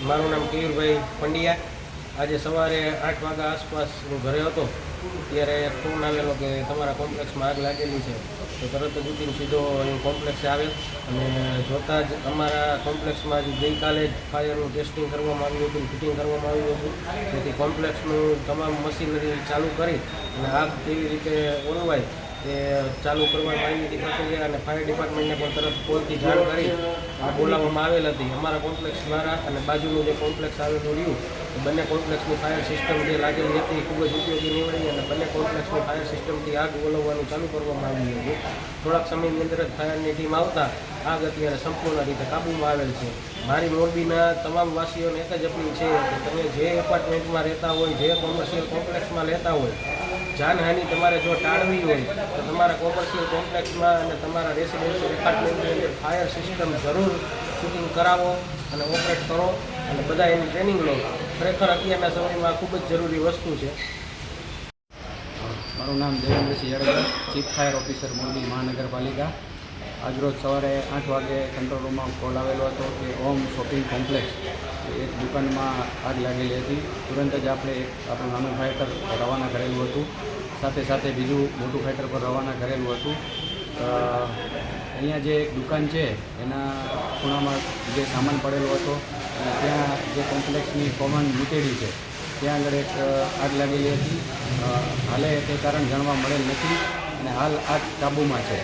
મારું નામ કેયુરભાઈ પંડ્યા. આજે સવારે 8 વાગ્યા આસપાસ હું ઘરે હતો ત્યારે ફોન આવેલો કે તમારા કોમ્પ્લેક્સમાં આગ લાગેલી છે. તો તરત જ ઉઠીને સીધો અહીં કોમ્પ્લેક્સે આવેલ અને જોતાં જ અમારા કોમ્પ્લેક્સમાં જ ગઈકાલે જ ફાયરનું ટેસ્ટિંગ કરવામાં આવ્યું હતું, ફિટિંગ કરવામાં આવ્યું હતું. તેથી કોમ્પ્લેક્સનું તમામ મશીનરી ચાલુ કરી અને આગ કેવી રીતે ઓલવાય તે ચાલુ કરવામાં આવી હતી પ્રક્રિયા. અને ફાયર ડિપાર્ટમેન્ટને પણ તરત કોલથી જાણ કરી બોલાવવામાં આવેલ હતી. અમારા કોમ્પ્લેક્સ દ્વારા અને બાજુનું જે કોમ્પ્લેક્સ આવેલું રહ્યું બંને કોમ્પ્લેક્સની ફાયર સિસ્ટમ જે લાગેલી હતી ખૂબ જ ઉપયોગી નીવડી અને બંને કોમ્પ્લેક્સની ફાયર સિસ્ટમથી આગ ઓલવવાનું ચાલુ કરવામાં આવ્યું હતું. થોડાક સમયની અંદર જ ફાયરની ટીમ આવતા આગ અત્યારે સંપૂર્ણ રીતે કાબૂમાં આવેલ છે. મારી મોરબીના તમામ વાસીઓને એક જ અપીલ છે કે તમે જે એપાર્ટમેન્ટમાં રહેતા હોય, જે કોમર્શિયલ કોમ્પ્લેક્સમાં રહેતા હોય, જાનહાનિ તમારે જો ટાળવી હોય તો તમારા કોમર્શિયલ કોમ્પ્લેક્સમાં અને તમારા રેસિડેન્શિયલ એપાર્ટમેન્ટની અંદર ફાયર સિસ્ટમ જરૂર શૂટિંગ કરાવો અને ઓપરેટ કરો અને બધા એની ટ્રેનિંગ લો. ખરેખર અત્યારના સમયમાં ખૂબ જ જરૂરી વસ્તુ છે. મારું નામ Devendrasinh Jadeja, chief fire officer Morbi મહાનગરપાલિકા. આજરોજ સવારે 8 વાગે કંટ્રોલ રૂમમાં કોલ આવેલો હતો કે ઓમ શોપિંગ કોમ્પ્લેક્સ એક દુકાનમાં આગ લાગેલી હતી. તુરંત જ આપણે આપણું નાનું ફાઇટર રવાના કરેલું હતું, સાથે સાથે બીજું મોટું ફાઇટર પર રવાના કરેલું હતું. અહીંયા જે એક દુકાન છે એના ખૂણામાં જે સામાન પડેલો હતો અને ત્યાં જે કોમ્પ્લેક્સની કોમન મૂકેલી છે ત્યાં આગળ એક આગ લાગેલી હતી. હાલે તે કારણ જાણવા મળેલ નથી અને હાલ આગ કાબૂમાં છે.